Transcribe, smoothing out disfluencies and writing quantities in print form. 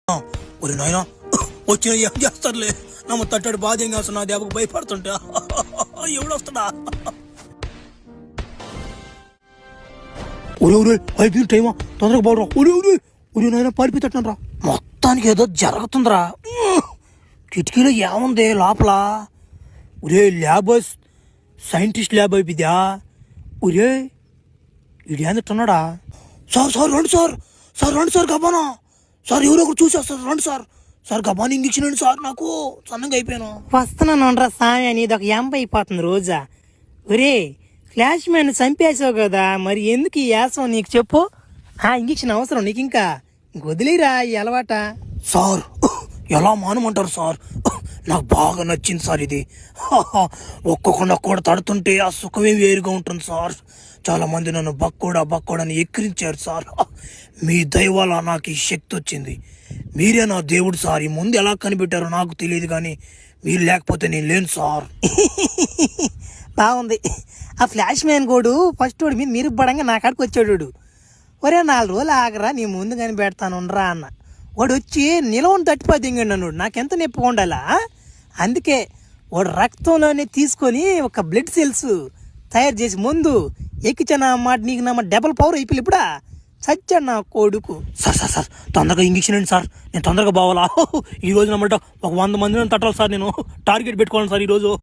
ఒరి నాయన వచ్చిన ఏం చేస్తారులే నమ్మ తట్టడి బాధ ఏం కాస్తున్నా దెబ్బకు భయపడుతుంటా ఎవడొస్తాడా ఒరే ఒరే అయిపోయింది టైమా తొందరగా బాగురా ఒరే ఒరే ఒరే నాయన పారిపోతట్టునరా మొత్తానికి ఏదో జరుగుతుందిరా కిటికీలో ఏముంది లోపల ఒరే ల్యాబ్ సైంటిస్ట్ ల్యాబ్ అయిపోద్దా ఒరే ఇది ఏంటన్నాడా సార్ సార్ రండి సార్ సార్ రండి సార్ గబానా సార్ ఎవరో ఒకరు చూసేస్తారు రండి సార్ సార్ గబాన్ ఇంజక్షన్ అండి సార్ నాకు సన్నంగా అయిపోయాను వస్తున్నాను రా సామి అని ఇది ఒక ఎంప అయిపోతుంది రోజా ఒరే ఫ్లాష్ మ్యాన్ చంపేసావు కదా మరి ఎందుకు ఈ యాసం నీకు చెప్పు ఆ ఇంజక్షన్ అవసరం నీకు ఇంకా వదిలేరా ఈ అలవాట సార్ ఎలా మానమంటారు సార్ నాకు బాగా నచ్చింది సార్ ఇది ఒక్కొక్కడు కూడా తడుతుంటే ఆ సుఖమే వేరుగా ఉంటుంది సార్ చాలా మంది నన్ను బక్కోడని ఎక్కిరించారు సార్ మీ దయ వల్ల నాకు ఈ శక్తి వచ్చింది మీరే నా దేవుడు సార్ ఈ ముందు ఎలా కనిపెట్టారో నాకు తెలియదు కానీ మీరు లేకపోతే నేను లేను సార్ బాగుంది ఆ ఫ్లాష్ మ్యాన్ కోడు ఫస్ట్ వాడు మీద మీరు పడంగా నా కాడికి వచ్చాడు ఒరే 4 రోజులు ఆగరా నీ ముందు కనిపెడతాను రా అన్న వాడు వచ్చి నిలవని తట్టిపోయింగండి అన్నాడు నాకెంత నొప్పిగా ఉండాలా అందుకే వాడు రక్తంలోనే తీసుకొని ఒక బ్లడ్ సెల్స్ తయారు చేసి ముందు ఎక్కించాను అన్నమాట నీకు నా డబల్ పవర్ అయిపోయి ఇప్పుడా చచ్చాడు నా కొడుకు సార్ సార్ సార్ తొందరగా ఇంజక్షన్ అండి సార్ నేను తొందరగా బావాలా ఈ రోజు నమ్మట ఒక 100 మందిని తట్టాలి సార్ నేను టార్గెట్ పెట్టుకోవాలి సార్ ఈరోజు